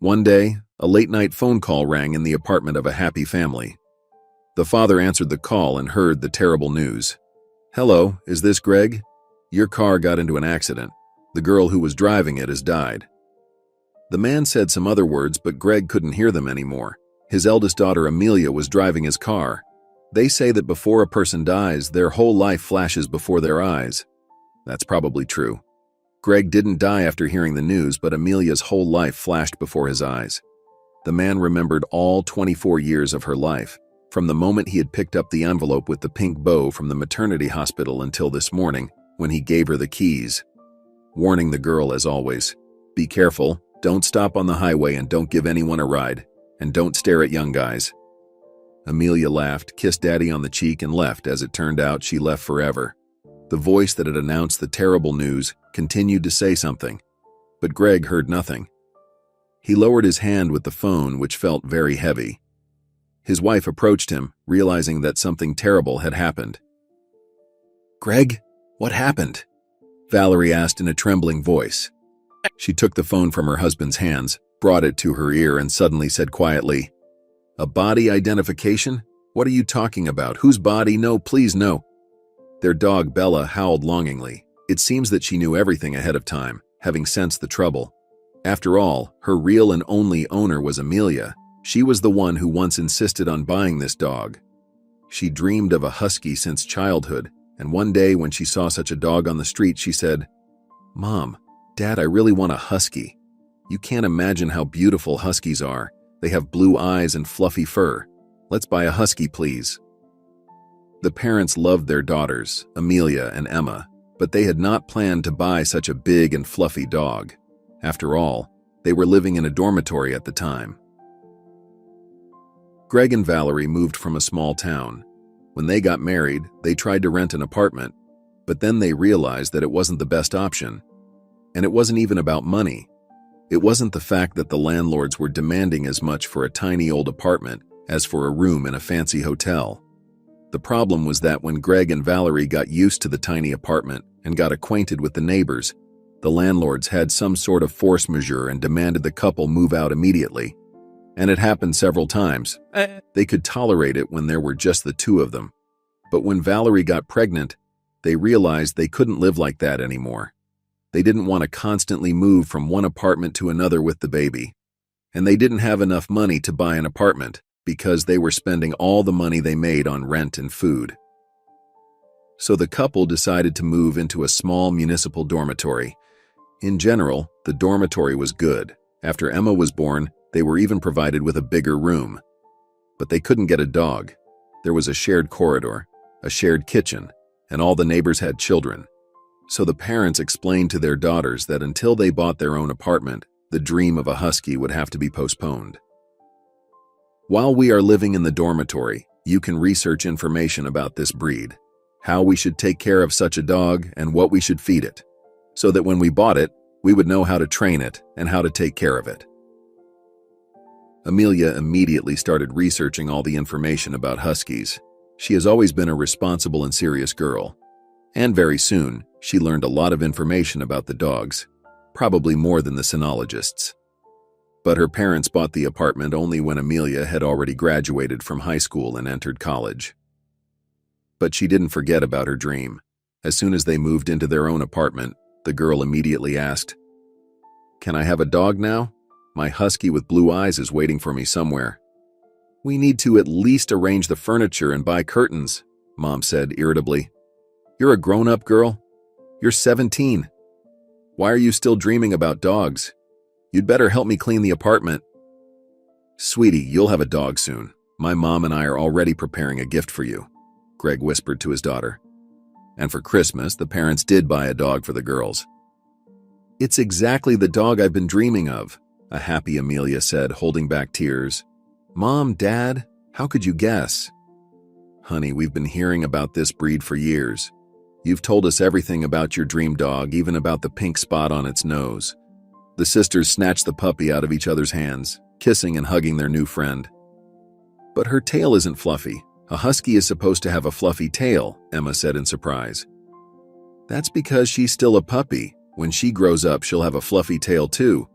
One day, a late-night phone call rang in the apartment of a happy family. The father answered the call and heard the terrible news. "Hello, is this Greg? Your car got into an accident. The girl who was driving it has died." The man said some other words, but Greg couldn't hear them anymore. His eldest daughter, Amelia, was driving his car. They say that before a person dies, their whole life flashes before their eyes. That's probably true. Greg didn't die after hearing the news, but Amelia's whole life flashed before his eyes. The man remembered all 24 years of her life, from the moment he had picked up the envelope with the pink bow from the maternity hospital until this morning, when he gave her the keys. Warning the girl, as always, "Be careful, don't stop on the highway and don't give anyone a ride, and don't stare at young guys." Amelia laughed, kissed Daddy on the cheek, and left. As it turned out, she left forever. The voice that had announced the terrible news continued to say something, but Greg heard nothing. He lowered his hand with the phone, which felt very heavy. His wife approached him, realizing that something terrible had happened. "Greg, what happened?" Valerie asked in a trembling voice. She took the phone from her husband's hands, brought it to her ear, and suddenly said quietly, "A body identification? What are you talking about? Whose body? No, please no." Their dog Bella howled longingly. It seems that she knew everything ahead of time, having sensed the trouble. After all, her real and only owner was Amelia. She was the one who once insisted on buying this dog. She dreamed of a husky since childhood, and one day when she saw such a dog on the street, she said, "Mom, Dad, I really want a husky. You can't imagine how beautiful huskies are. They have blue eyes and fluffy fur. Let's buy a husky, please." The parents loved their daughters, Amelia and Emma, but they had not planned to buy such a big and fluffy dog. After all, they were living in a dormitory at the time. Greg and Valerie moved from a small town. When they got married, they tried to rent an apartment, but then they realized that it wasn't the best option. And it wasn't even about money. It wasn't the fact that the landlords were demanding as much for a tiny old apartment as for a room in a fancy hotel. The problem was that when Greg and Valerie got used to the tiny apartment and got acquainted with the neighbors, the landlords had some sort of force majeure and demanded the couple move out immediately. And it happened several times. They could tolerate it when there were just the two of them. But when Valerie got pregnant, they realized they couldn't live like that anymore. They didn't want to constantly move from one apartment to another with the baby. And they didn't have enough money to buy an apartment because they were spending all the money they made on rent and food. So the couple decided to move into a small municipal dormitory. In general, the dormitory was good. After Emma was born, they were even provided with a bigger room. But they couldn't get a dog. There was a shared corridor, a shared kitchen, and all the neighbors had children. So the parents explained to their daughters that until they bought their own apartment, the dream of a husky would have to be postponed. While we are living in the dormitory, you can research information about this breed, how we should take care of such a dog, and what we should feed it, so that when we bought it, we would know how to train it and how to take care of it. Amelia immediately started researching all the information about huskies. She has always been a responsible and serious girl. And very soon, she learned a lot of information about the dogs, probably more than the cynologists. But her parents bought the apartment only when Amelia had already graduated from high school and entered college. But she didn't forget about her dream. As soon as they moved into their own apartment, the girl immediately asked, "Can I have a dog now? My husky with blue eyes is waiting for me somewhere." "We need to at least arrange the furniture and buy curtains," Mom said irritably. "You're a grown-up girl. You're 17. Why are you still dreaming about dogs? You'd better help me clean the apartment." "Sweetie, you'll have a dog soon. My mom and I are already preparing a gift for you," Greg whispered to his daughter. And for Christmas, the parents did buy a dog for the girls. "It's exactly the dog I've been dreaming of," a happy Amelia said, holding back tears. "Mom, Dad, how could you guess?" "Honey, we've been hearing about this breed for years. You've told us everything about your dream dog, even about the pink spot on its nose." The sisters snatched the puppy out of each other's hands, kissing and hugging their new friend. "But her tail isn't fluffy. A husky is supposed to have a fluffy tail," Emma said in surprise. "That's because she's still a puppy. When she grows up, she'll have a fluffy tail too.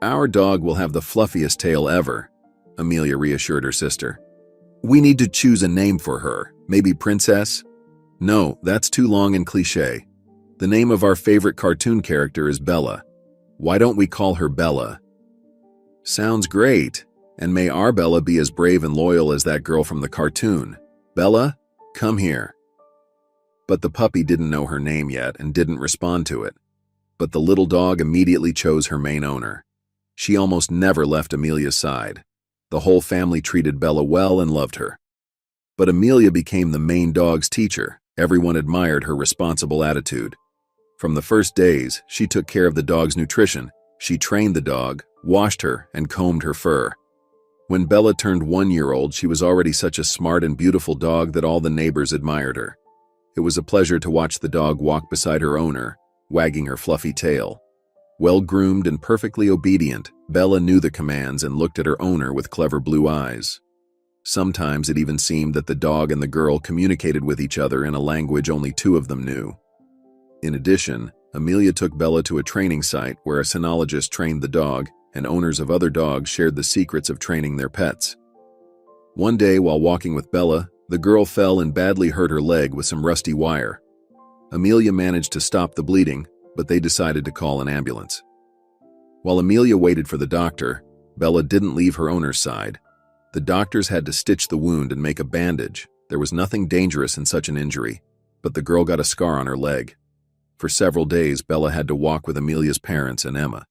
Our dog will have the fluffiest tail ever, Amelia reassured her sister. We need to choose a name for her. Maybe Princess? No, that's too long and cliché. The name of our favorite cartoon character is Bella. Why don't we call her Bella? Sounds great. And may our Bella be as brave and loyal as that girl from the cartoon. Bella, come here. But the puppy didn't know her name yet and didn't respond to it. But the little dog immediately chose her main owner. She almost never left Amelia's side. The whole family treated Bella well and loved her. But Amelia became the main dog's teacher. Everyone admired her responsible attitude. From the first days, she took care of the dog's nutrition. She trained the dog, washed her, and combed her fur. When Bella turned 1 year old, she was already such a smart and beautiful dog that all the neighbors admired her. It was a pleasure to watch the dog walk beside her owner, wagging her fluffy tail. Well-groomed and perfectly obedient, Bella knew the commands and looked at her owner with clever blue eyes. Sometimes it even seemed that the dog and the girl communicated with each other in a language only two of them knew. In addition, Amelia took Bella to a training site where a cynologist trained the dog, and owners of other dogs shared the secrets of training their pets. One day, while walking with Bella, the girl fell and badly hurt her leg with some rusty wire. Amelia managed to stop the bleeding, but they decided to call an ambulance. While Amelia waited for the doctor, Bella didn't leave her owner's side. The doctors had to stitch the wound and make a bandage. There was nothing dangerous in such an injury, but the girl got a scar on her leg. For several days, Bella had to walk with Amelia's parents and Emma.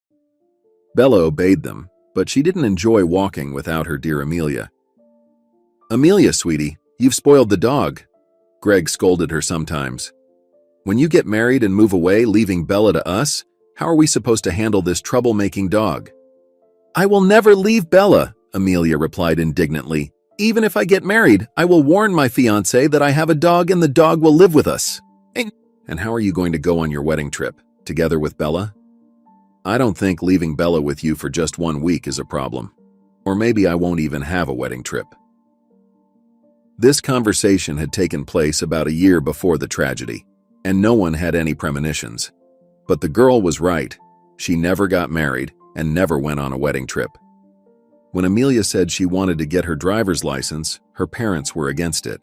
Bella obeyed them, but she didn't enjoy walking without her dear Amelia. Amelia, sweetie, you've spoiled the dog, Greg scolded her sometimes. When you get married and move away, leaving Bella to us, how are we supposed to handle this troublemaking dog? I will never leave Bella, Amelia replied indignantly. Even if I get married, I will warn my fiancé that I have a dog and the dog will live with us. And how are you going to go on your wedding trip? Together with Bella? I don't think leaving Bella with you for just 1 week is a problem. Or maybe I won't even have a wedding trip. This conversation had taken place about a year before the tragedy, and no one had any premonitions. But the girl was right. She never got married and never went on a wedding trip. When Amelia said she wanted to get her driver's license, her parents were against it.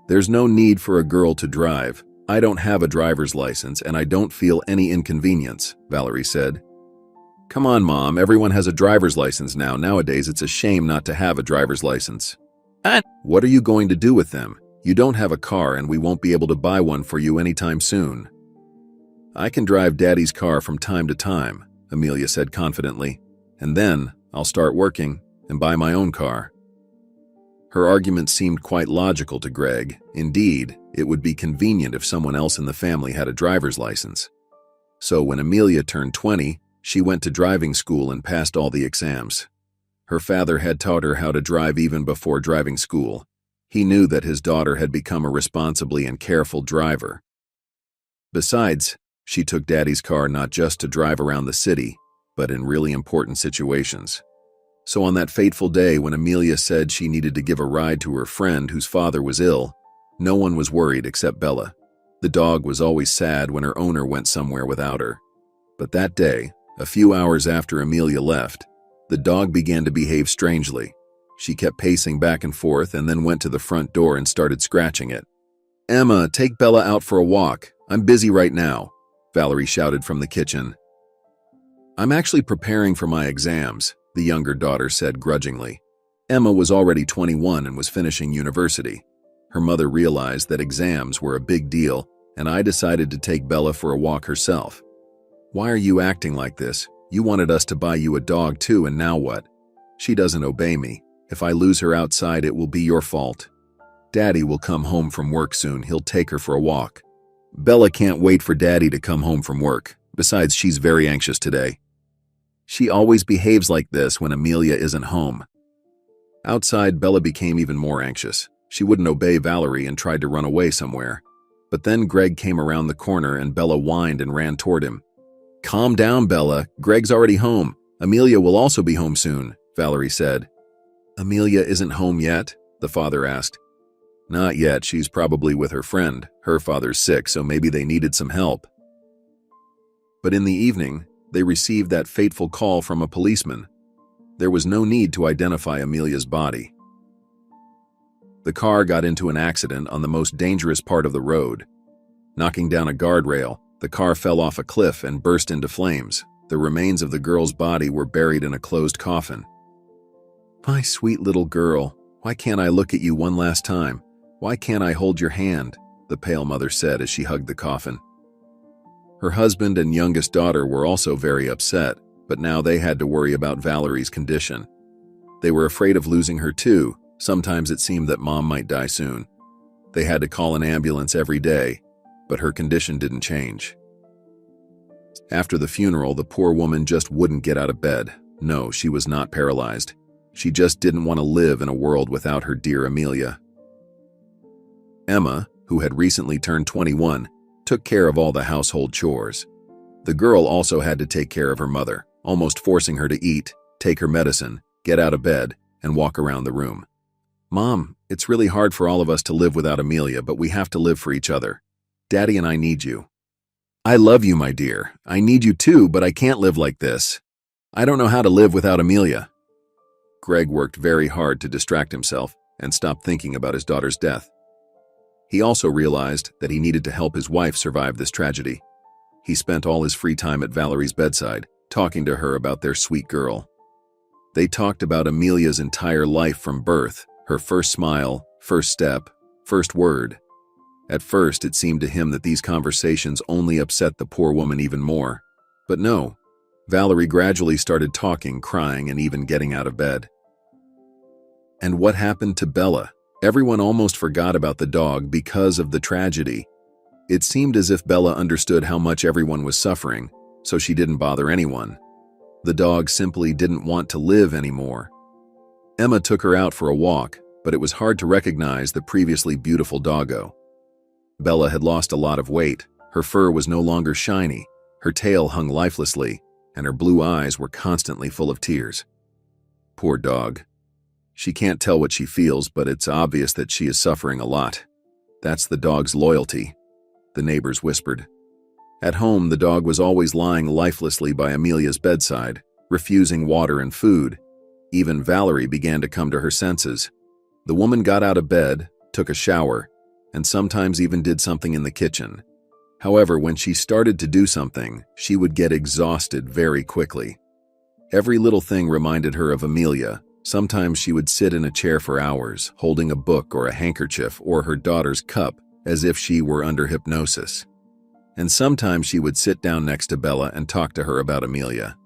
There's no need for a girl to drive. I don't have a driver's license and I don't feel any inconvenience, Valerie said. Come on, Mom, everyone has a driver's license now. Nowadays, it's a shame not to have a driver's license. And what are you going to do with them? You don't have a car and we won't be able to buy one for you anytime soon. I can drive Daddy's car from time to time, Amelia said confidently, and then I'll start working and buy my own car. Her argument seemed quite logical to Greg. Indeed, it would be convenient if someone else in the family had a driver's license. So when Amelia turned 20, she went to driving school and passed all the exams. Her father had taught her how to drive even before driving school. He knew that his daughter had become a responsibly and careful driver. Besides, she took Daddy's car not just to drive around the city, but in really important situations. So on that fateful day when Amelia said she needed to give a ride to her friend whose father was ill, no one was worried except Bella. The dog was always sad when her owner went somewhere without her. But that day, a few hours after Amelia left, the dog began to behave strangely. She kept pacing back and forth and then went to the front door and started scratching it. Emma, take Bella out for a walk. I'm busy right now, Valerie shouted from the kitchen. I'm actually preparing for my exams, the younger daughter said grudgingly. Emma was already 21 and was finishing university. Her mother realized that exams were a big deal, and I decided to take Bella for a walk herself. Why are you acting like this? You wanted us to buy you a dog too, and now what? She doesn't obey me. If I lose her outside, it will be your fault. Daddy will come home from work soon. He'll take her for a walk. Bella can't wait for Daddy to come home from work. Besides, she's very anxious today. She always behaves like this when Amelia isn't home. Outside, Bella became even more anxious. She wouldn't obey Valerie and tried to run away somewhere. But then Greg came around the corner and Bella whined and ran toward him. Calm down, Bella. Greg's already home. Amelia will also be home soon, Valerie said. Amelia isn't home yet? The father asked. Not yet. She's probably with her friend. Her father's sick, so maybe they needed some help. But in the evening, they received that fateful call from a policeman. There was no need to identify Amelia's body. The car got into an accident on the most dangerous part of the road. Knocking down a guardrail, the car fell off a cliff and burst into flames. The remains of the girl's body were buried in a closed coffin. "My sweet little girl, why can't I look at you one last time? Why can't I hold your hand?" the pale mother said as she hugged the coffin. Her husband and youngest daughter were also very upset, but now they had to worry about Valerie's condition. They were afraid of losing her too. Sometimes it seemed that Mom might die soon. They had to call an ambulance every day, but her condition didn't change. After the funeral, the poor woman just wouldn't get out of bed. No, she was not paralyzed. She just didn't want to live in a world without her dear Amelia. Emma, who had recently turned 21, took care of all the household chores. The girl also had to take care of her mother, almost forcing her to eat, take her medicine, get out of bed, and walk around the room. "Mom, it's really hard for all of us to live without Amelia, but we have to live for each other. Daddy and I need you." "I love you, my dear. I need you too, but I can't live like this. I don't know how to live without Amelia." Greg worked very hard to distract himself and stop thinking about his daughter's death. He also realized that he needed to help his wife survive this tragedy. He spent all his free time at Valerie's bedside, talking to her about their sweet girl. They talked about Amelia's entire life from birth, her first smile, first step, first word. At first, it seemed to him that these conversations only upset the poor woman even more. But no, Valerie gradually started talking, crying, and even getting out of bed. And what happened to Bella? Everyone almost forgot about the dog because of the tragedy. It seemed as if Bella understood how much everyone was suffering, so she didn't bother anyone. The dog simply didn't want to live anymore. Emma took her out for a walk, but it was hard to recognize the previously beautiful doggo. Bella had lost a lot of weight. Her fur was no longer shiny, her tail hung lifelessly, and her blue eyes were constantly full of tears. Poor dog. She can't tell what she feels, but it's obvious that she is suffering a lot. "That's the dog's loyalty," the neighbors whispered. At home, the dog was always lying lifelessly by Amelia's bedside, refusing water and food. Even Valerie began to come to her senses. The woman got out of bed, took a shower, and sometimes even did something in the kitchen. However, when she started to do something, she would get exhausted very quickly. Every little thing reminded her of Amelia. Sometimes she would sit in a chair for hours, holding a book or a handkerchief or her daughter's cup as if she were under hypnosis. And sometimes she would sit down next to Bella and talk to her about Amelia.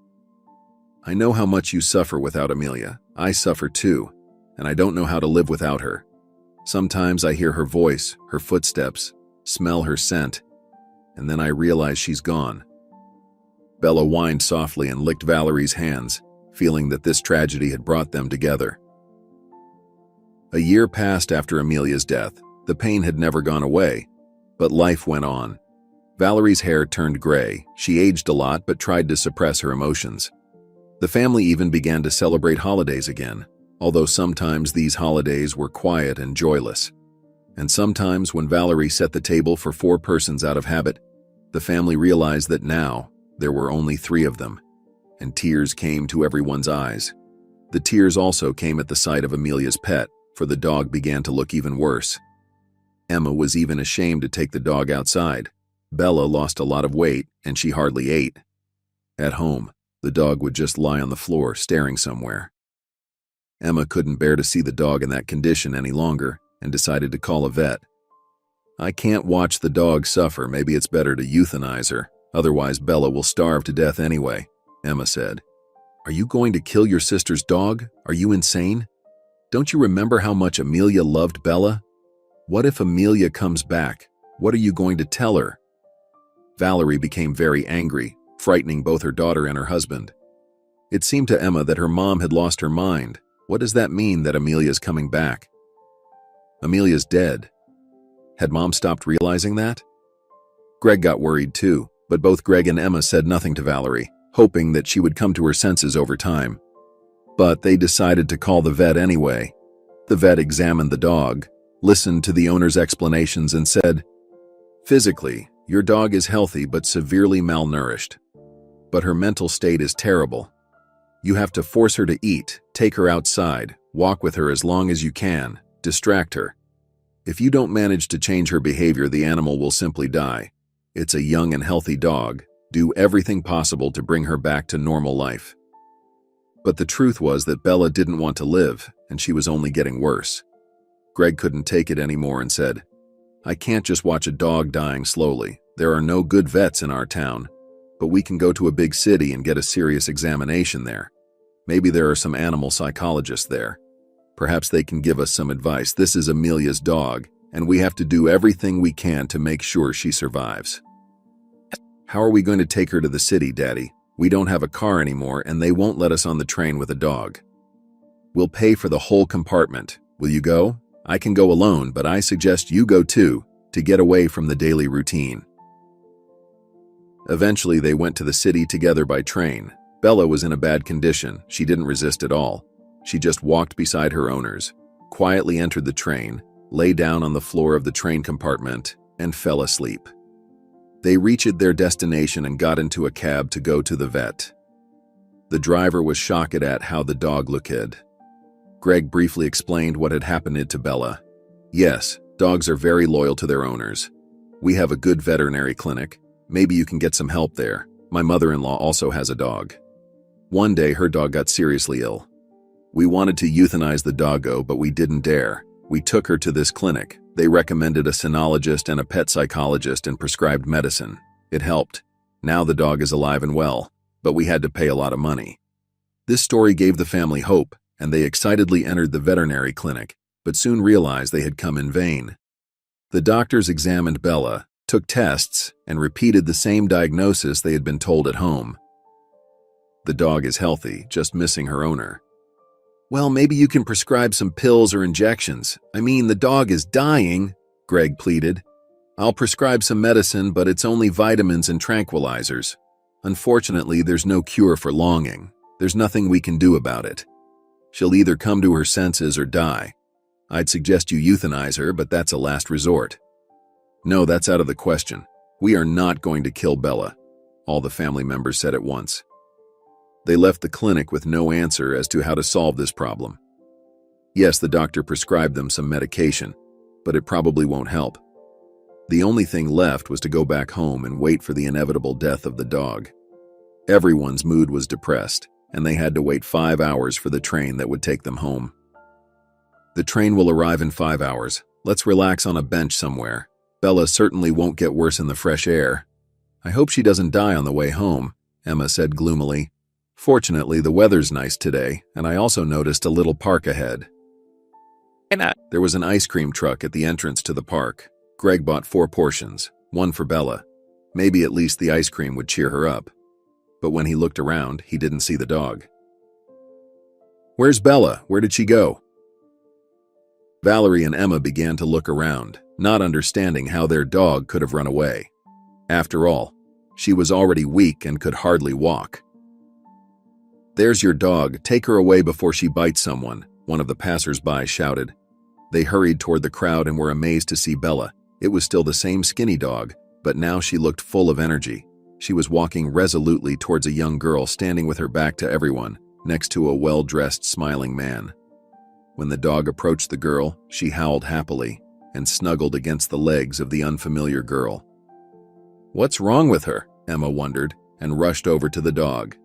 "I know how much you suffer without Amelia. I suffer too, and I don't know how to live without her. Sometimes I hear her voice, her footsteps, smell her scent, and then I realize she's gone." Bella whined softly and licked Valerie's hands, feeling that this tragedy had brought them together. A year passed after Amelia's death. The pain had never gone away, but life went on. Valerie's hair turned gray. She aged a lot but tried to suppress her emotions. The family even began to celebrate holidays again, although sometimes these holidays were quiet and joyless. And sometimes when Valerie set the table for 4 persons out of habit, the family realized that now there were only 3 of them, and tears came to everyone's eyes. The tears also came at the sight of Amelia's pet, for the dog began to look even worse. Emma was even ashamed to take the dog outside. Bella lost a lot of weight, and she hardly ate. At home, the dog would just lie on the floor, staring somewhere. Emma couldn't bear to see the dog in that condition any longer and decided to call a vet. "I can't watch the dog suffer. Maybe it's better to euthanize her. Otherwise, Bella will starve to death anyway," Emma said. "Are you going to kill your sister's dog? Are you insane? Don't you remember how much Amelia loved Bella? What if Amelia comes back? What are you going to tell her?" Valerie became very angry, frightening both her daughter and her husband. It seemed to Emma that her mom had lost her mind. What does that mean, that Amelia's coming back? Amelia's dead. Had Mom stopped realizing that? Greg got worried too, but both Greg and Emma said nothing to Valerie, hoping that she would come to her senses over time. But they decided to call the vet anyway. The vet examined the dog, listened to the owner's explanations, and said, "Physically, your dog is healthy but severely malnourished. but her mental state is terrible. You have to force her to eat, take her outside, walk with her as long as you can, distract her. If you don't manage to change her behavior, the animal will simply die. It's a young and healthy dog. Do everything possible to bring her back to normal life." But the truth was that Bella didn't want to live, and she was only getting worse. Greg couldn't take it anymore and said, "I can't just watch a dog dying slowly. There are no good vets in our town, but we can go to a big city and get a serious examination there. Maybe there are some animal psychologists there. Perhaps they can give us some advice. This is Amelia's dog, and we have to do everything we can to make sure she survives." "How are we going to take her to the city, Daddy? We don't have a car anymore, and they won't let us on the train with a dog." "We'll pay for the whole compartment. Will you go? I can go alone, but I suggest you go too, to get away from the daily routine." Eventually, they went to the city together by train. Bella was in a bad condition. She didn't resist at all. She just walked beside her owners, quietly entered the train, lay down on the floor of the train compartment, and fell asleep. They reached their destination and got into a cab to go to the vet. The driver was shocked at how the dog looked. Greg briefly explained what had happened to Bella. "Yes, dogs are very loyal to their owners. We have a good veterinary clinic. Maybe you can get some help there. My mother-in-law also has a dog. One day her dog got seriously ill. We wanted to euthanize the doggo, but we didn't dare. We took her to this clinic. They recommended a cynologist and a pet psychologist and prescribed medicine. It helped. Now the dog is alive and well, but we had to pay a lot of money." This story gave the family hope, and they excitedly entered the veterinary clinic, but soon realized they had come in vain. The doctors examined Bella, took tests, and repeated the same diagnosis they had been told at home. "The dog is healthy, just missing her owner." "Well, maybe you can prescribe some pills or injections. I mean, the dog is dying," Greg pleaded. "I'll prescribe some medicine, but it's only vitamins and tranquilizers. Unfortunately, there's no cure for longing. There's nothing we can do about it. She'll either come to her senses or die. I'd suggest you euthanize her, but that's a last resort." "No, that's out of the question. We are not going to kill Bella," all the family members said at once. They left the clinic with no answer as to how to solve this problem. Yes, the doctor prescribed them some medication, but it probably won't help. The only thing left was to go back home and wait for the inevitable death of the dog. Everyone's mood was depressed, and they had to wait 5 hours for the train that would take them home. "The train will arrive in 5 hours. Let's relax on a bench somewhere. Bella certainly won't get worse in the fresh air. I hope she doesn't die on the way home," Emma said gloomily. "Fortunately, the weather's nice today, and I also noticed a little park ahead." There was an ice cream truck at the entrance to the park. Greg bought 4 portions, 1 for Bella. Maybe at least the ice cream would cheer her up. But when he looked around, he didn't see the dog. "Where's Bella? Where did she go?" Valerie and Emma began to look around, not understanding how their dog could have run away. After all, she was already weak and could hardly walk. "There's your dog. Take her away before she bites someone," one of the passers-by shouted. They hurried toward the crowd and were amazed to see Bella. It was still the same skinny dog, but now she looked full of energy. She was walking resolutely towards a young girl standing with her back to everyone, next to a well-dressed, smiling man. When the dog approached the girl, she howled happily and snuggled against the legs of the unfamiliar girl. "What's wrong with her?" Emma wondered, and rushed over to the dog.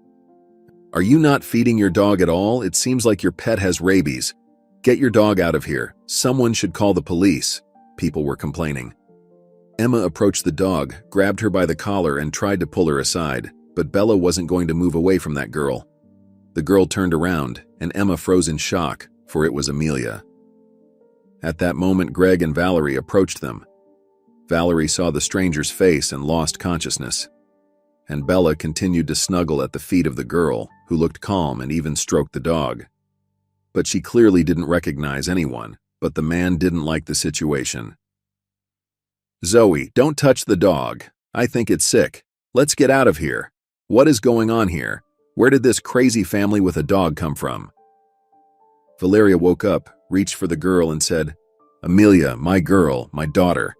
"Are you not feeding your dog at all? It seems like your pet has rabies. Get your dog out of here. Someone should call the police," people were complaining. Emma approached the dog, grabbed her by the collar, and tried to pull her aside, but Bella wasn't going to move away from that girl. The girl turned around, and Emma froze in shock, for it was Amelia. At that moment, Greg and Valerie approached them. Valerie saw the stranger's face and lost consciousness, and Bella continued to snuggle at the feet of the girl, who looked calm and even stroked the dog. But she clearly didn't recognize anyone, but the man didn't like the situation. "Zoe, don't touch the dog. I think it's sick. Let's get out of here. What is going on here? Where did this crazy family with a dog come from?" Valeria woke up, reached for the girl, and said, "Amelia, my girl, my daughter."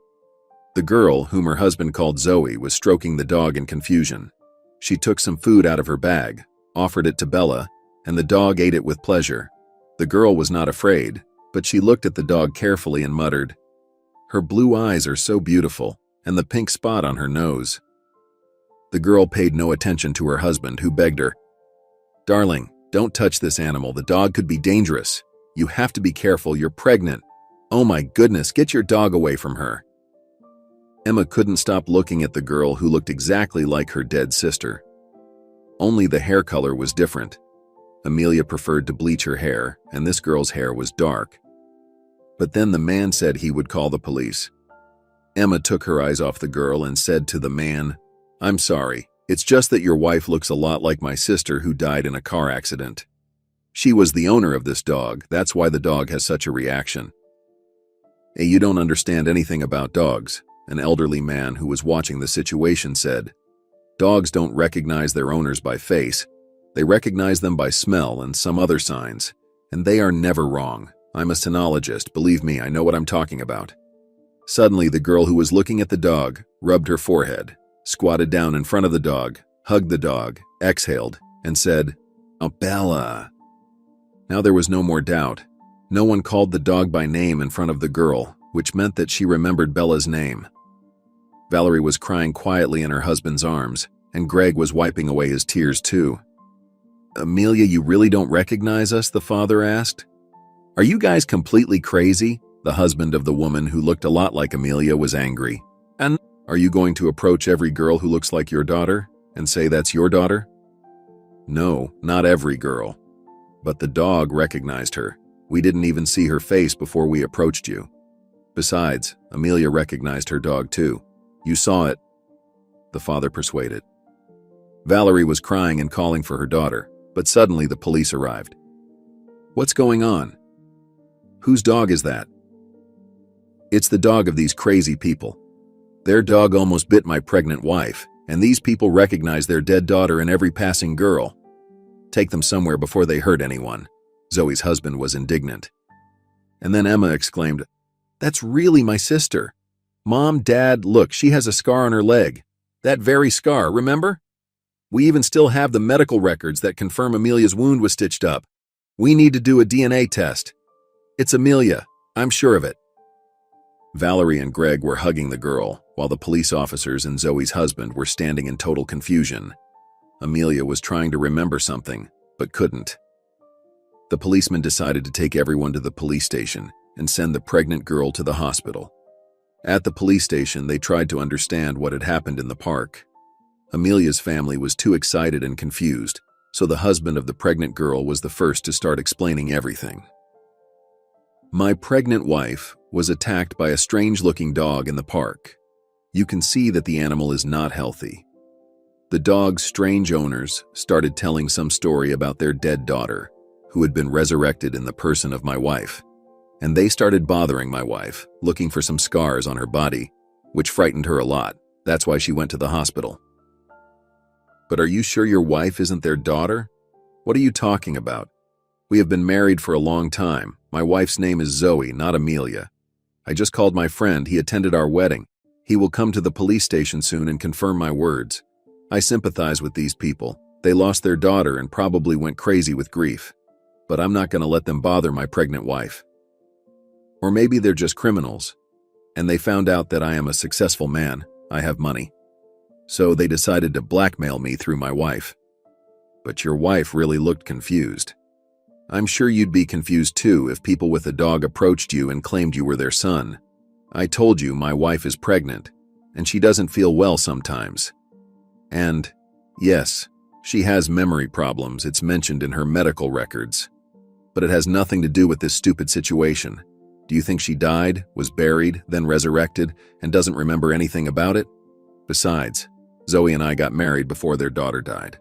The girl, whom her husband called Zoe, was stroking the dog in confusion. She took some food out of her bag, offered it to Bella, and the dog ate it with pleasure. The girl was not afraid, but she looked at the dog carefully and muttered, "Her blue eyes are so beautiful, and the pink spot on her nose." The girl paid no attention to her husband, who begged her, "Darling, don't touch this animal. The dog could be dangerous. You have to be careful. You're pregnant. Oh my goodness, get your dog away from her." Emma couldn't stop looking at the girl who looked exactly like her dead sister. Only the hair color was different. Amelia preferred to bleach her hair, and this girl's hair was dark. But then the man said he would call the police. Emma took her eyes off the girl and said to the man, "I'm sorry. It's just that your wife looks a lot like my sister who died in a car accident. She was the owner of this dog. That's why the dog has such a reaction." "Hey, you don't understand anything about dogs," an elderly man who was watching the situation said. "Dogs don't recognize their owners by face. They recognize them by smell and some other signs, and they are never wrong. I'm a cynologist. Believe me, I know what I'm talking about." Suddenly, the girl who was looking at the dog rubbed her forehead, squatted down in front of the dog, hugged the dog, exhaled, and said, "Oh, Bella." Now there was no more doubt. No one called the dog by name in front of the girl, which meant that she remembered Bella's name. Valerie was crying quietly in her husband's arms, and Greg was wiping away his tears too. "Amelia, you really don't recognize us?" the father asked. "Are you guys completely crazy?" The husband of the woman who looked a lot like Amelia was angry. "And are you going to approach every girl who looks like your daughter and say that's your daughter?" "No, not every girl. But the dog recognized her. We didn't even see her face before we approached you. Besides, Amelia recognized her dog too. You saw it," the father persuaded. Valerie was crying and calling for her daughter, but suddenly the police arrived. "What's going on? Whose dog is that?" "It's the dog of these crazy people. Their dog almost bit my pregnant wife, and these people recognize their dead daughter in every passing girl. Take them somewhere before they hurt anyone." Zoe's husband was indignant. And then Emma exclaimed, "That's really my sister. Mom, Dad, look, she has a scar on her leg. That very scar, remember? We even still have the medical records that confirm Amelia's wound was stitched up. We need to do a DNA test. It's Amelia, I'm sure of it." Valerie and Greg were hugging the girl, while the police officers and Zoe's husband were standing in total confusion. Amelia was trying to remember something, but couldn't. The policeman decided to take everyone to the police station and send the pregnant girl to the hospital. At the police station, they tried to understand what had happened in the park. Amelia's family was too excited and confused, so the husband of the pregnant girl was the first to start explaining everything. "My pregnant wife was attacked by a strange-looking dog in the park. You can see that the animal is not healthy. The dog's strange owners started telling some story about their dead daughter, who had been resurrected in the person of my wife. And they started bothering my wife, looking for some scars on her body, which frightened her a lot. That's why she went to the hospital." "But are you sure your wife isn't their daughter? What are you talking about? We have been married for a long time. My wife's name is Zoe, not Amelia. I just called my friend. He attended our wedding. He will come to the police station soon and confirm my words. I sympathize with these people. They lost their daughter and probably went crazy with grief. But I'm not going to let them bother my pregnant wife. Or maybe they're just criminals, and they found out that I am a successful man. I have money. So they decided to blackmail me through my wife. But your wife really looked confused. I'm sure you'd be confused too if people with a dog approached you and claimed you were their son. I told you my wife is pregnant, and she doesn't feel well sometimes. And, yes, she has memory problems. It's mentioned in her medical records. But it has nothing to do with this stupid situation. Do you think she died, was buried, then resurrected, and doesn't remember anything about it? Besides, Zoe and I got married before their daughter died."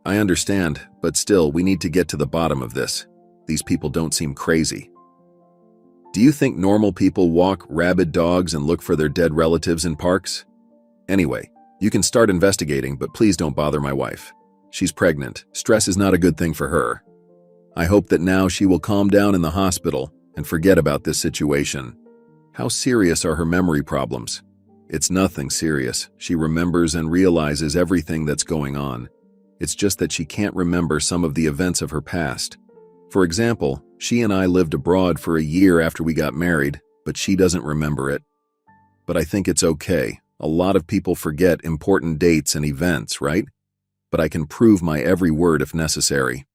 "I understand, but still, we need to get to the bottom of this. These people don't seem crazy. Do you think normal people walk rabid dogs and look for their dead relatives in parks? Anyway, you can start investigating, but please don't bother my wife. She's pregnant. Stress is not a good thing for her. I hope that now she will calm down in the hospital and forget about this situation. How serious are her memory problems?" It's nothing serious. She remembers and realizes everything that's going on. It's just that she can't remember some of the events of her past. For example, she and I lived abroad for a year after we got married, but she doesn't remember it. But I think it's okay. A lot of people forget important dates and events, right? But I can prove my every word if necessary.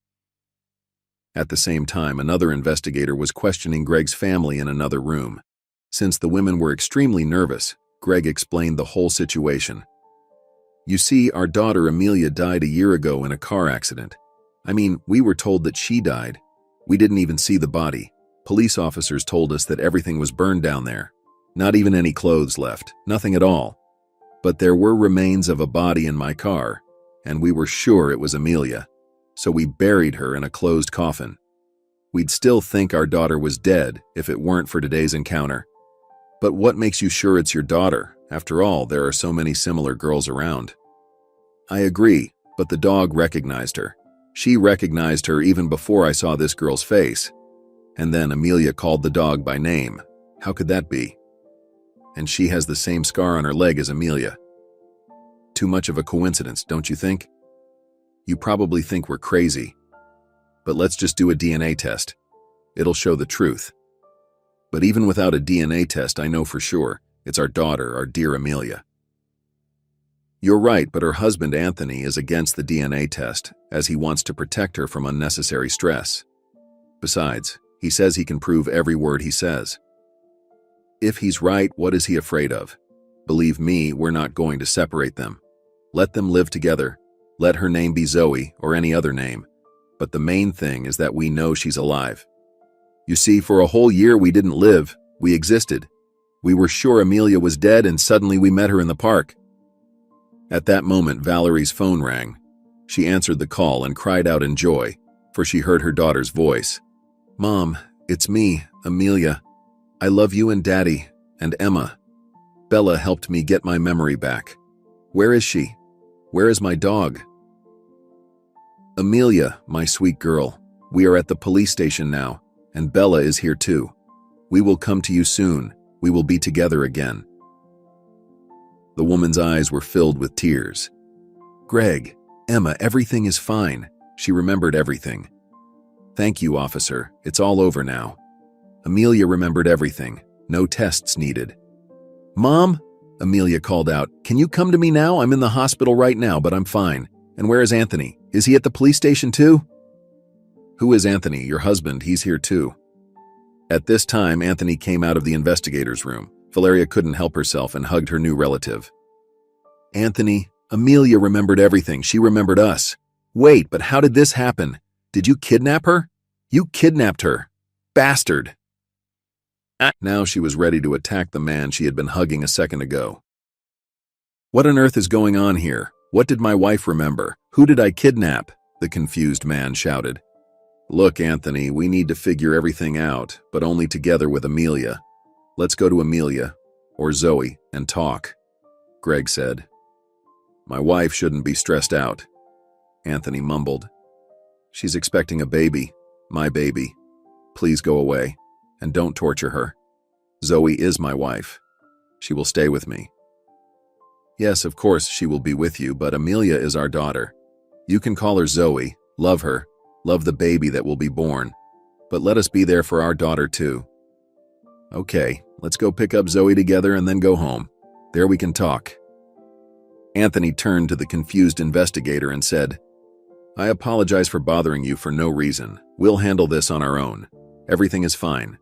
At the same time, another investigator was questioning Greg's family in another room. Since the women were extremely nervous, Greg explained the whole situation. You see, our daughter Amelia died a year ago in a car accident. I mean, we were told that she died. We didn't even see the body. Police officers told us that everything was burned down there. Not even any clothes left, nothing at all. But there were remains of a body in my car, and we were sure it was Amelia. So we buried her in a closed coffin. We'd still think our daughter was dead if it weren't for today's encounter. But what makes you sure it's your daughter? After all, there are so many similar girls around. I agree, but the dog recognized her. She recognized her even before I saw this girl's face. And then Amelia called the dog by name. How could that be? And she has the same scar on her leg as Amelia. Too much of a coincidence, don't you think? You probably think we're crazy. But let's just do a DNA test. It'll show the truth. But even without a DNA test, I know for sure it's our daughter, our dear Amelia. You're right, but her husband Anthony is against the DNA test, as he wants to protect her from unnecessary stress. Besides, he says he can prove every word he says. If he's right, what is he afraid of? Believe me, we're not going to separate them. Let them live together. Let her name be Zoe or any other name. But the main thing is that we know she's alive. You see, for a whole year we didn't live, we existed. We were sure Amelia was dead and suddenly we met her in the park. At that moment, Valerie's phone rang. She answered the call and cried out in joy, for she heard her daughter's voice. Mom, it's me, Amelia. I love you and Daddy, and Emma. Bella helped me get my memory back. Where is she? Where is my dog? Amelia, my sweet girl, we are at the police station now, and Bella is here too. We will come to you soon. We will be together again. The woman's eyes were filled with tears. Greg, Emma, everything is fine. She remembered everything. Thank you, officer. It's all over now. Amelia remembered everything. No tests needed. Mom, Amelia called out, can you come to me now? I'm in the hospital right now, but I'm fine. And where is Anthony? Is he at the police station too? Who is Anthony? Your husband. He's here too. At this time, Anthony came out of the investigator's room. Valeria couldn't help herself and hugged her new relative. Anthony, Amelia remembered everything. She remembered us. Wait, but how did this happen? Did you kidnap her? You kidnapped her. Bastard. Now she was ready to attack the man she had been hugging a second ago. What on earth is going on here? What did my wife remember? Who did I kidnap? The confused man shouted. Look, Anthony, we need to figure everything out, but only together with Amelia. Let's go to Amelia, or Zoe, and talk, Greg said. My wife shouldn't be stressed out, Anthony mumbled. She's expecting a baby, my baby. Please go away, and don't torture her. Zoe is my wife. She will stay with me. Yes, of course she will be with you, but Amelia is our daughter. You can call her Zoe, love her, love the baby that will be born, but let us be there for our daughter too. Okay, let's go pick up Zoe together and then go home. There we can talk. Anthony turned to the confused investigator and said, I apologize for bothering you for no reason. We'll handle this on our own. Everything is fine.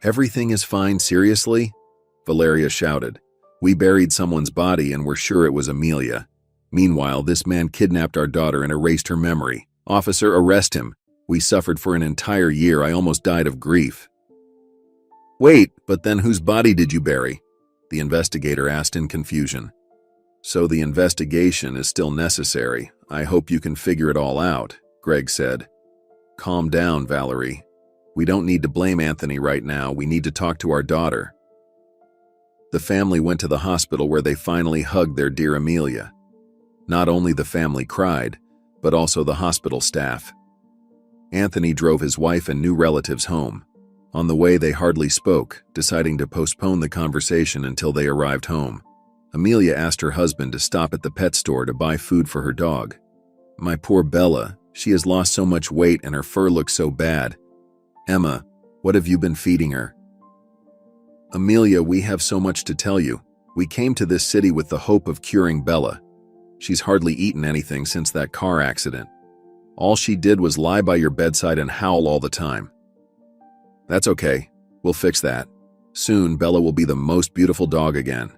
Everything is fine, seriously? Valeria shouted. We buried someone's body and we're sure it was Amelia. Meanwhile, this man kidnapped our daughter and erased her memory. Officer, arrest him. We suffered for an entire year. I almost died of grief. Wait, but then whose body did you bury? The investigator asked in confusion. So the investigation is still necessary. I hope you can figure it all out, Greg said. Calm down, Valerie. We don't need to blame Anthony right now. We need to talk to our daughter. The family went to the hospital where they finally hugged their dear Amelia. Not only the family cried, but also the hospital staff. Anthony drove his wife and new relatives home. On the way, they hardly spoke, deciding to postpone the conversation until they arrived home. Amelia asked her husband to stop at the pet store to buy food for her dog. "My poor Bella, she has lost so much weight and her fur looks so bad. Emma, what have you been feeding her?" "Amelia, we have so much to tell you. We came to this city with the hope of curing Bella. She's hardly eaten anything since that car accident. All she did was lie by your bedside and howl all the time." "That's okay. We'll fix that. Soon, Bella will be the most beautiful dog again."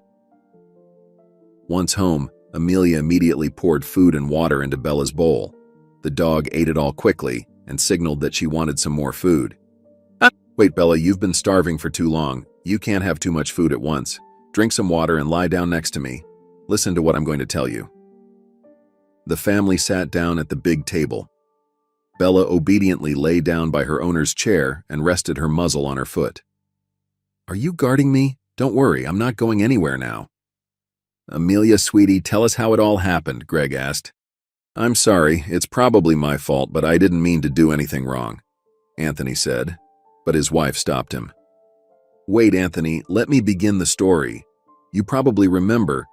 Once home, Amelia immediately poured food and water into Bella's bowl. The dog ate it all quickly and signaled that she wanted some more food. "Wait, Bella, you've been starving for too long. You can't have too much food at once. Drink some water and lie down next to me. Listen to what I'm going to tell you." The family sat down at the big table. Bella obediently lay down by her owner's chair and rested her muzzle on her foot. "Are you guarding me? Don't worry, I'm not going anywhere now." "Amelia, sweetie, tell us how it all happened," Greg asked. "I'm sorry, it's probably my fault, but I didn't mean to do anything wrong," Anthony said, but his wife stopped him. "Wait, Anthony, let me begin the story. You probably remember,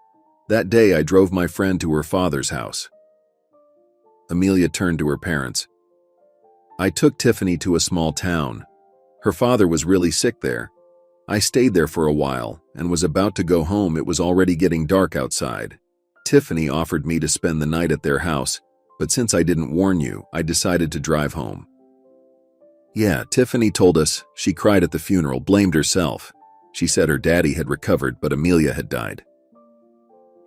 that day I drove my friend to her father's house." Amelia turned to her parents. "I took Tiffany to a small town. Her father was really sick there. I stayed there for a while and was about to go home. It was already getting dark outside. Tiffany offered me to spend the night at their house, but since I didn't warn you, I decided to drive home." "Yeah, Tiffany told us. She cried at the funeral, blamed herself. She said her daddy had recovered, but Amelia had died."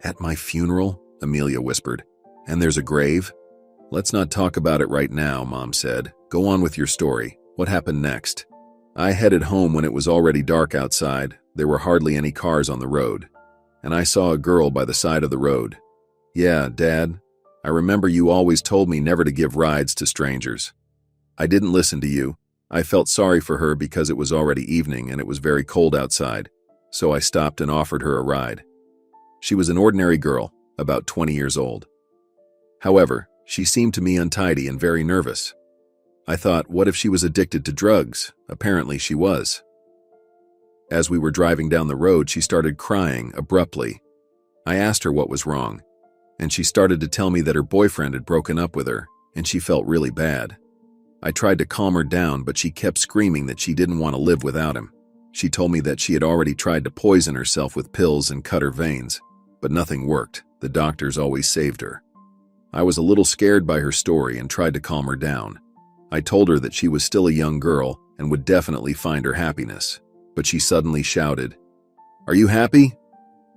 "At my funeral?" Amelia whispered. "And there's a grave?" "Let's not talk about it right now," Mom said. "Go on with your story. What happened next?" "I headed home when it was already dark outside. There were hardly any cars on the road. And I saw a girl by the side of the road. Yeah, Dad, I remember you always told me never to give rides to strangers. I didn't listen to you. I felt sorry for her because it was already evening and it was very cold outside, so I stopped and offered her a ride. She was an ordinary girl, about 20 years old. However, she seemed to me untidy and very nervous. I thought, what if she was addicted to drugs? Apparently she was. As we were driving down the road, she started crying abruptly. I asked her what was wrong, and she started to tell me that her boyfriend had broken up with her, and she felt really bad. I tried to calm her down, but she kept screaming that she didn't want to live without him. She told me that she had already tried to poison herself with pills and cut her veins, but nothing worked. The doctors always saved her. I was a little scared by her story and tried to calm her down. I told her that she was still a young girl and would definitely find her happiness, but she suddenly shouted, "Are you happy?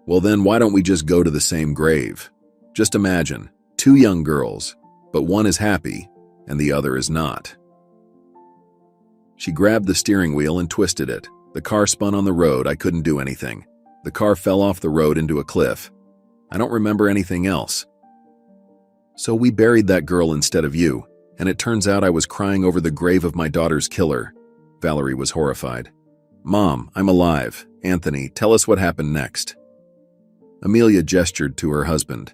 Well then, why don't we just go to the same grave? Just imagine, two young girls, but one is happy and the other is not." She grabbed the steering wheel and twisted it. The car spun on the road. I couldn't do anything. The car fell off the road into a cliff. I don't remember anything else. "So we buried that girl instead of you, and it turns out I was crying over the grave of my daughter's killer." Valerie was horrified. "Mom, I'm alive. Anthony, tell us what happened next." Amelia gestured to her husband.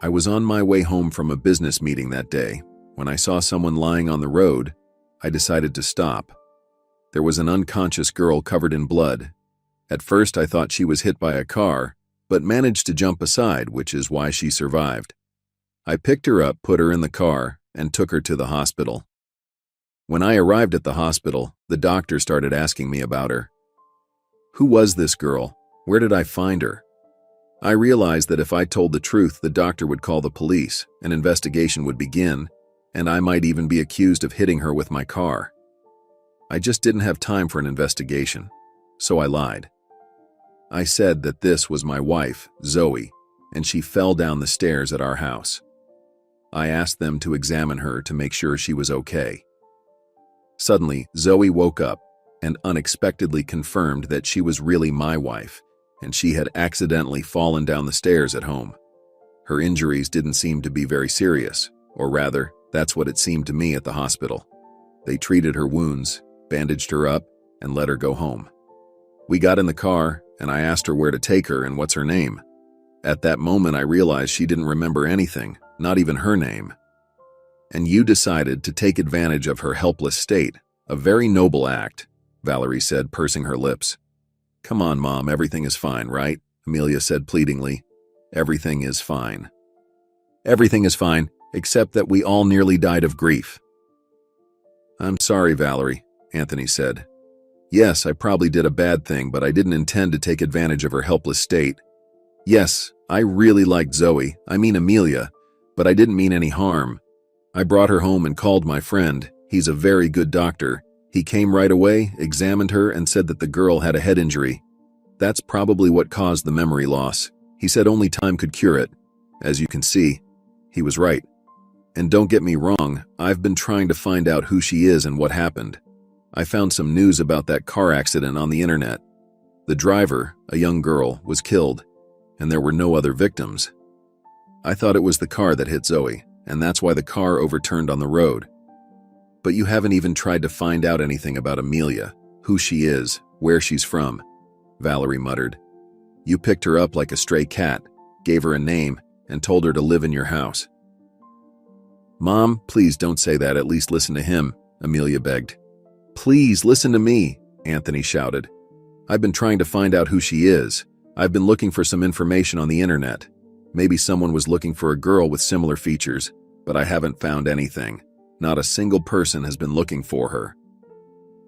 "I was on my way home from a business meeting that day. When I saw someone lying on the road, I decided to stop. There was an unconscious girl covered in blood. At first I thought she was hit by a car, but managed to jump aside, which is why she survived. I picked her up, put her in the car, and took her to the hospital. When I arrived at the hospital, the doctor started asking me about her. Who was this girl? Where did I find her? I realized that if I told the truth, the doctor would call the police, an investigation would begin, and I might even be accused of hitting her with my car. I just didn't have time for an investigation, so I lied. I said that this was my wife, Zoe, and she fell down the stairs at our house. I asked them to examine her to make sure she was okay. Suddenly, Zoe woke up and unexpectedly confirmed that she was really my wife, and she had accidentally fallen down the stairs at home. Her injuries didn't seem to be very serious, or rather, that's what it seemed to me at the hospital. They treated her wounds, bandaged her up, and let her go home. We got in the car, and I asked her where to take her and what's her name. At that moment, I realized she didn't remember anything, not even her name. And you decided to take advantage of her helpless state, a very noble act. Valerie said, pursing her lips. Come on, Mom, everything is fine, right? Amelia said pleadingly. Everything is fine. Everything is fine, except that we all nearly died of grief. I'm sorry, Valerie, Anthony said. Yes, I probably did a bad thing, but I didn't intend to take advantage of her helpless state. Yes, I really liked Zoe, Amelia, but I didn't mean any harm. I brought her home and called my friend. He's a very good doctor. He came right away, examined her, and said that the girl had a head injury. That's probably what caused the memory loss. He said only time could cure it. As you can see, he was right. And don't get me wrong, I've been trying to find out who she is and what happened. I found some news about that car accident on the internet. The driver, a young girl, was killed, and there were no other victims. I thought it was the car that hit Zoe, and that's why the car overturned on the road. But you haven't even tried to find out anything about Amelia, who she is, where she's from, Valerie muttered. You picked her up like a stray cat, gave her a name, and told her to live in your house. Mom, please don't say that, at least listen to him, Amelia begged. Please listen to me, Anthony shouted. I've been trying to find out who she is. I've been looking for some information on the internet. Maybe someone was looking for a girl with similar features, but I haven't found anything. Not a single person has been looking for her.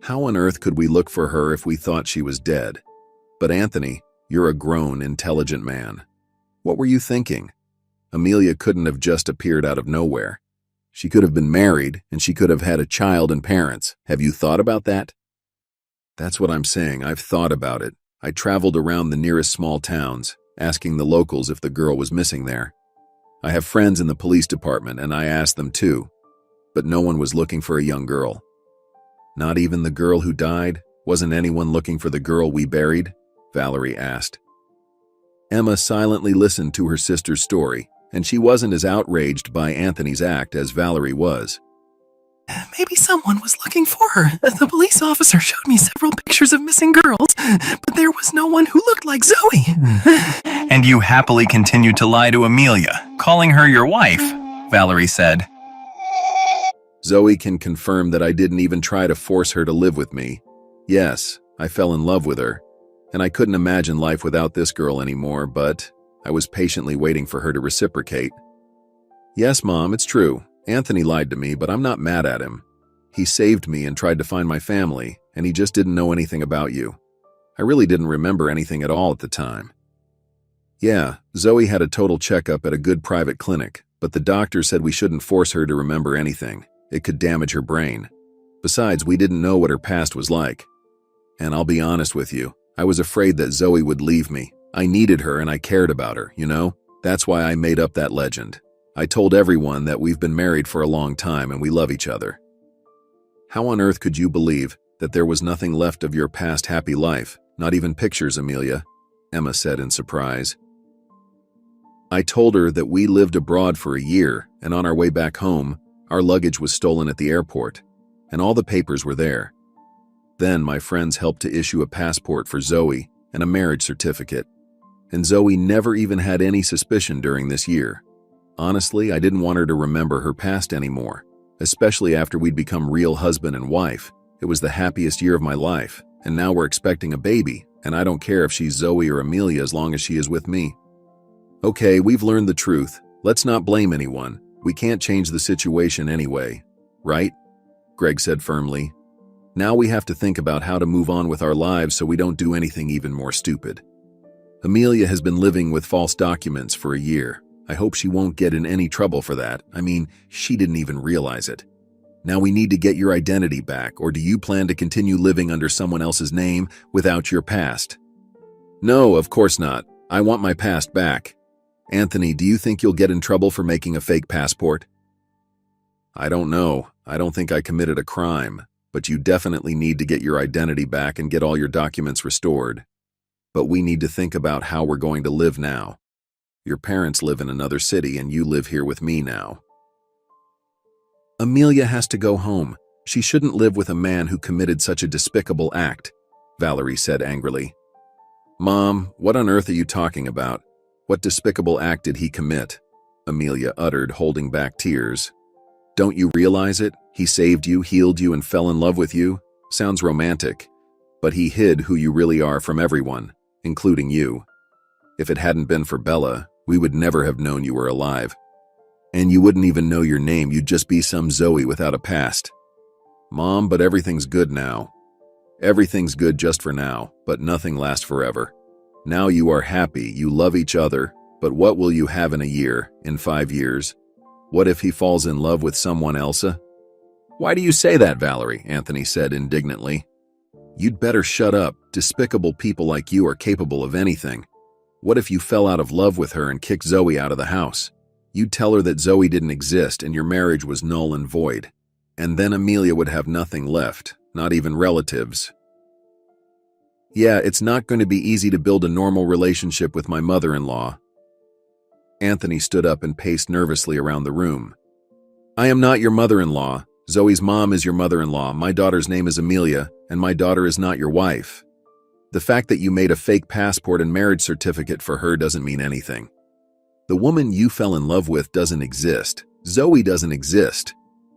How on earth could we look for her if we thought she was dead? But Anthony, you're a grown, intelligent man. What were you thinking? Amelia couldn't have just appeared out of nowhere. She could have been married, and she could have had a child and parents. Have you thought about that? That's what I'm saying. I've thought about it. I traveled around the nearest small towns, asking the locals if the girl was missing there. I have friends in the police department, and I asked them too. But no one was looking for a young girl. Not even the girl who died? Wasn't anyone looking for the girl we buried? Valerie asked. Emma silently listened to her sister's story, and she wasn't as outraged by Anthony's act as Valerie was. Maybe someone was looking for her. The police officer showed me several pictures of missing girls, but there was no one who looked like Zoe. And you happily continued to lie to Amelia, calling her your wife, Valerie said. Zoe can confirm that I didn't even try to force her to live with me. Yes, I fell in love with her, and I couldn't imagine life without this girl anymore, but I was patiently waiting for her to reciprocate. Yes, Mom, it's true. Anthony lied to me, but I'm not mad at him. He saved me and tried to find my family, and he just didn't know anything about you. I really didn't remember anything at all at the time. Yeah, Zoe had a total checkup at a good private clinic, but the doctor said we shouldn't force her to remember anything. It could damage her brain. Besides, we didn't know what her past was like. And I'll be honest with you, I was afraid that Zoe would leave me. I needed her and I cared about her, you know? That's why I made up that legend. I told everyone that we've been married for a long time and we love each other. How on earth could you believe that there was nothing left of your past happy life? Not even pictures, Amelia, Emma said in surprise. I told her that we lived abroad for a year, and on our way back home, our luggage was stolen at the airport, and all the papers were there. Then my friends helped to issue a passport for Zoe and a marriage certificate, and Zoe never even had any suspicion during this year. Honestly, I didn't want her to remember her past anymore, especially after we'd become real husband and wife. It was the happiest year of my life, and now we're expecting a baby, and I don't care if she's Zoe or Amelia as long as she is with me. Okay, we've learned the truth. Let's not blame anyone. We can't change the situation anyway, right? Greg said firmly. Now we have to think about how to move on with our lives so we don't do anything even more stupid. Amelia has been living with false documents for a year. I hope she won't get in any trouble for that. I mean, she didn't even realize it. Now we need to get your identity back, or do you plan to continue living under someone else's name without your past? No, of course not. I want my past back. Anthony, do you think you'll get in trouble for making a fake passport? I don't know. I don't think I committed a crime, but you definitely need to get your identity back and get all your documents restored. But we need to think about how we're going to live now. Your parents live in another city and you live here with me now. Amelia has to go home. She shouldn't live with a man who committed such a despicable act, Valerie said angrily. Mom, what on earth are you talking about? What despicable act did he commit? Amelia uttered, holding back tears. Don't you realize it? He saved you, healed you, and fell in love with you? Sounds romantic. But he hid who you really are from everyone, including you. If it hadn't been for Bella, we would never have known you were alive. And you wouldn't even know your name, you'd just be some Zoe without a past. Mom, but everything's good now. Everything's good just for now, but nothing lasts forever. Now you are happy, you love each other, but what will you have in a year, in 5 years? What if he falls in love with someone else? Why do you say that, Valerie? Anthony said indignantly. You'd better shut up. Despicable people like you are capable of anything. What if you fell out of love with her and kicked Zoe out of the house? You'd tell her that Zoe didn't exist and your marriage was null and void. And then Amelia would have nothing left, not even relatives. Yeah, it's not going to be easy to build a normal relationship with my mother-in-law. Anthony stood up and paced nervously around the room. I am not your mother-in-law. Zoe's mom is your mother-in-law. My daughter's name is Amelia, and my daughter is not your wife. The fact that you made a fake passport and marriage certificate for her doesn't mean anything. The woman you fell in love with doesn't exist. Zoe doesn't exist.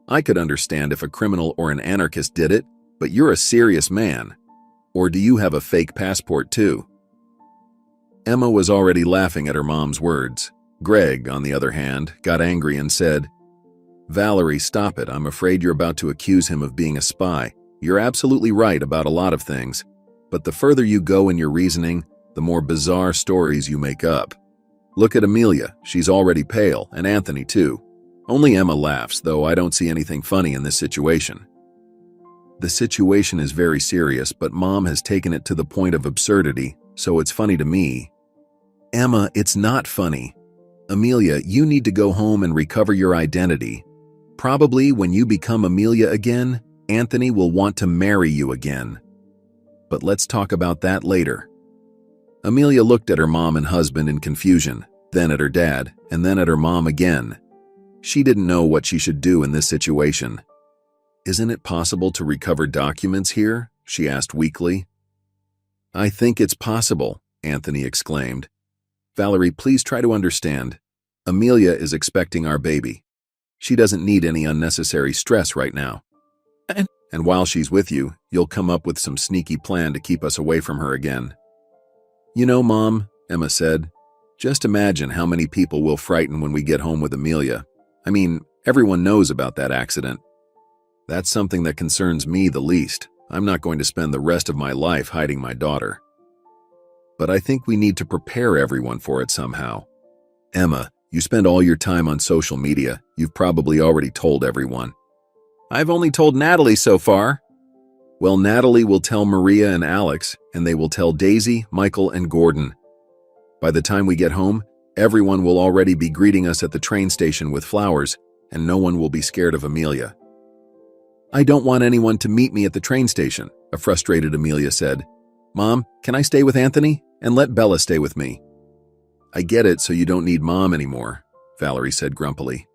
I could understand if a criminal or an anarchist did it, but you're a serious man. Or do you have a fake passport too? Emma was already laughing at her mom's words. Greg, on the other hand, got angry and said, Valerie, stop it. I'm afraid you're about to accuse him of being a spy. You're absolutely right about a lot of things, but the further you go in your reasoning, the more bizarre stories you make up. Look at Amelia. She's already pale, and Anthony too. Only Emma laughs, though I don't see anything funny in this situation. The situation is very serious, but Mom has taken it to the point of absurdity, so it's funny to me. Emma, it's not funny. Amelia, you need to go home and recover your identity. Probably when you become Amelia again, Anthony will want to marry you again. But let's talk about that later. Amelia looked at her mom and husband in confusion, then at her dad, and then at her mom again. She didn't know what she should do in this situation. Isn't it possible to recover documents here? She asked weakly. I think it's possible, Anthony exclaimed. Valerie, please try to understand. Amelia is expecting our baby. She doesn't need any unnecessary stress right now. And while she's with you, you'll come up with some sneaky plan to keep us away from her again. You know, Mom, Emma said, just imagine how many people we'll frighten when we get home with Amelia. I mean, everyone knows about that accident. That's something that concerns me the least. I'm not going to spend the rest of my life hiding my daughter. But I think we need to prepare everyone for it somehow. Emma, you spend all your time on social media. You've probably already told everyone. I've only told Natalie so far. Well, Natalie will tell Maria and Alex, and they will tell Daisy, Michael, and Gordon. By the time we get home, everyone will already be greeting us at the train station with flowers, and no one will be scared of Amelia. I don't want anyone to meet me at the train station, a frustrated Amelia said. Mom, can I stay with Anthony? And let Bella stay with me. I get it, so you don't need Mom anymore, Valerie said grumpily.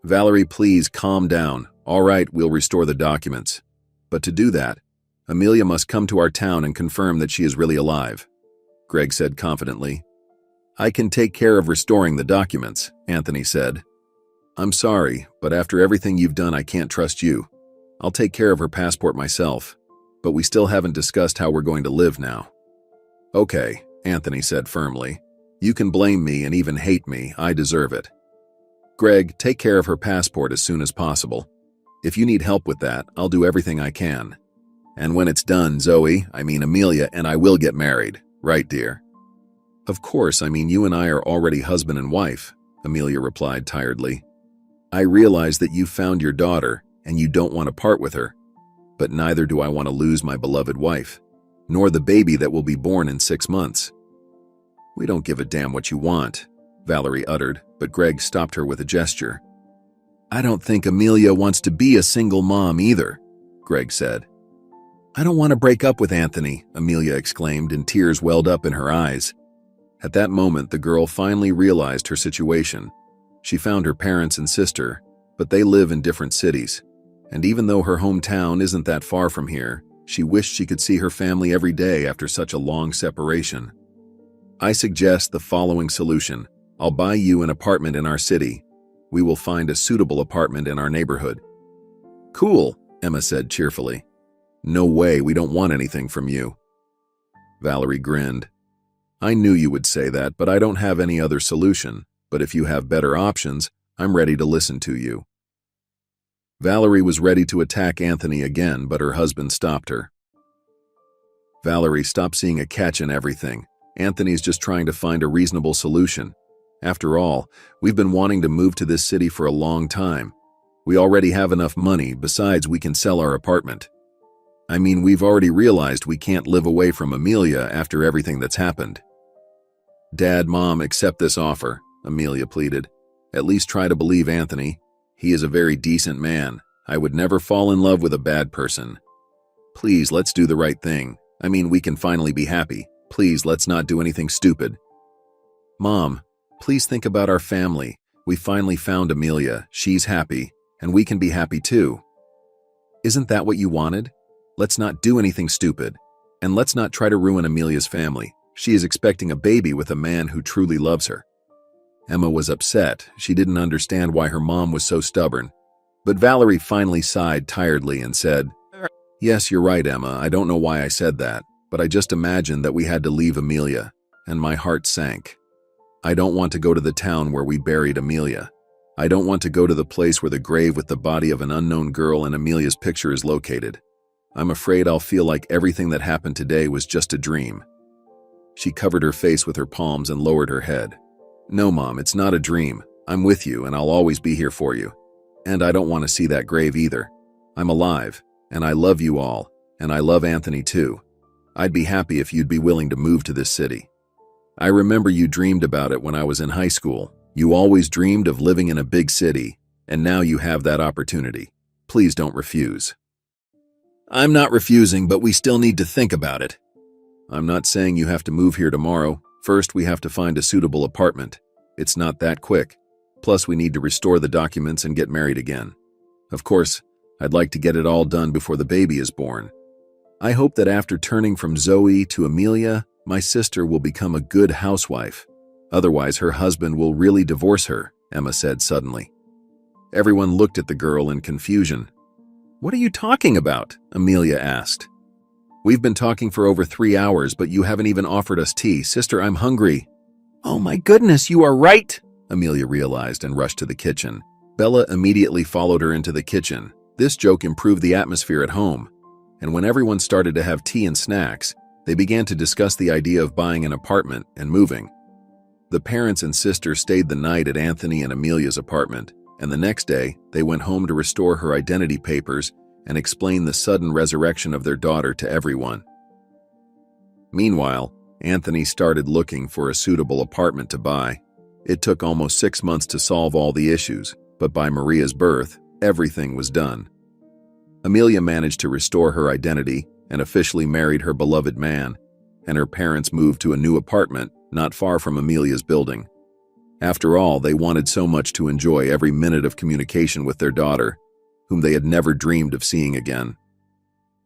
Valerie, please calm down. All right, we'll restore the documents. But to do that, Amelia must come to our town and confirm that she is really alive, Greg said confidently. I can take care of restoring the documents, Anthony said. I'm sorry, but after everything you've done, I can't trust you. I'll take care of her passport myself, but we still haven't discussed how we're going to live now. Okay, Anthony said firmly. You can blame me and even hate me. I deserve it. Greg, take care of her passport as soon as possible. If you need help with that, I'll do everything I can. And when it's done, Amelia and I will get married. Right, dear? Of course, you and I are already husband and wife, Amelia replied tiredly. I realize that you found your daughter and you don't want to part with her, but neither do I want to lose my beloved wife, nor the baby that will be born in 6 months. We don't give a damn what you want, Valerie uttered, but Greg stopped her with a gesture. I don't think Amelia wants to be a single mom either, Greg said. I don't want to break up with Anthony, Amelia exclaimed, and tears welled up in her eyes. At that moment, the girl finally realized her situation. She found her parents and sister, but they live in different cities. And even though her hometown isn't that far from here, she wished she could see her family every day after such a long separation. I suggest the following solution. I'll buy you an apartment in our city. We will find a suitable apartment in our neighborhood. Cool, Emma said cheerfully. No way, we don't want anything from you. Valerie grinned. I knew you would say that, but I don't have any other solution. But if you have better options, I'm ready to listen to you. Valerie was ready to attack Anthony again, but her husband stopped her. Valerie, stop seeing a catch in everything. Anthony's just trying to find a reasonable solution. After all, we've been wanting to move to this city for a long time. We already have enough money, besides we can sell our apartment. I mean, we've already realized we can't live away from Amelia after everything that's happened. Dad, Mom, accept this offer, Amelia pleaded. At least try to believe Anthony. He is a very decent man. I would never fall in love with a bad person. Please, let's do the right thing. I mean, we can finally be happy. Please, let's not do anything stupid. Mom, please think about our family. We finally found Amelia. She's happy, and we can be happy too. Isn't that what you wanted? Let's not do anything stupid. And let's not try to ruin Amelia's family. She is expecting a baby with a man who truly loves her. Emma was upset. She didn't understand why her mom was so stubborn. But Valerie finally sighed tiredly and said, Yes, you're right, Emma. I don't know why I said that, but I just imagined that we had to leave Amelia, and my heart sank. I don't want to go to the town where we buried Amelia. I don't want to go to the place where the grave with the body of an unknown girl and Amelia's picture is located. I'm afraid I'll feel like everything that happened today was just a dream. She covered her face with her palms and lowered her head. No, Mom, it's not a dream. I'm with you, and I'll always be here for you. And I don't want to see that grave either. I'm alive. And I love you all, and I love Anthony too. I'd be happy if you'd be willing to move to this city. I remember you dreamed about it when I was in high school. You always dreamed of living in a big city, and now you have that opportunity. Please don't refuse. I'm not refusing, but we still need to think about it. I'm not saying you have to move here tomorrow. First, we have to find a suitable apartment. It's not that quick. Plus, we need to restore the documents and get married again. Of course, I'd like to get it all done before the baby is born. I hope that after turning from Zoe to Amelia, my sister will become a good housewife. Otherwise, her husband will really divorce her, Emma said suddenly. Everyone looked at the girl in confusion. What are you talking about? Amelia asked. We've been talking for over 3 hours, but you haven't even offered us tea. Sister, I'm hungry. Oh my goodness, you are right, Amelia realized and rushed to the kitchen. Bella immediately followed her into the kitchen. This joke improved the atmosphere at home, and when everyone started to have tea and snacks, they began to discuss the idea of buying an apartment and moving. The parents and sister stayed the night at Anthony and Amelia's apartment, and the next day, they went home to restore her identity papers and explain the sudden resurrection of their daughter to everyone. Meanwhile, Anthony started looking for a suitable apartment to buy. It took almost 6 months to solve all the issues, but by Maria's birth, everything was done. Amelia managed to restore her identity and officially married her beloved man, and her parents moved to a new apartment not far from Amelia's building. After all, they wanted so much to enjoy every minute of communication with their daughter, whom they had never dreamed of seeing again.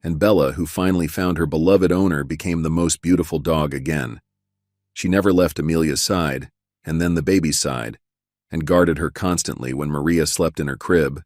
And Bella, who finally found her beloved owner, became the most beautiful dog again. She never left Amelia's side, and then the baby's side, and guarded her constantly when Maria slept in her crib,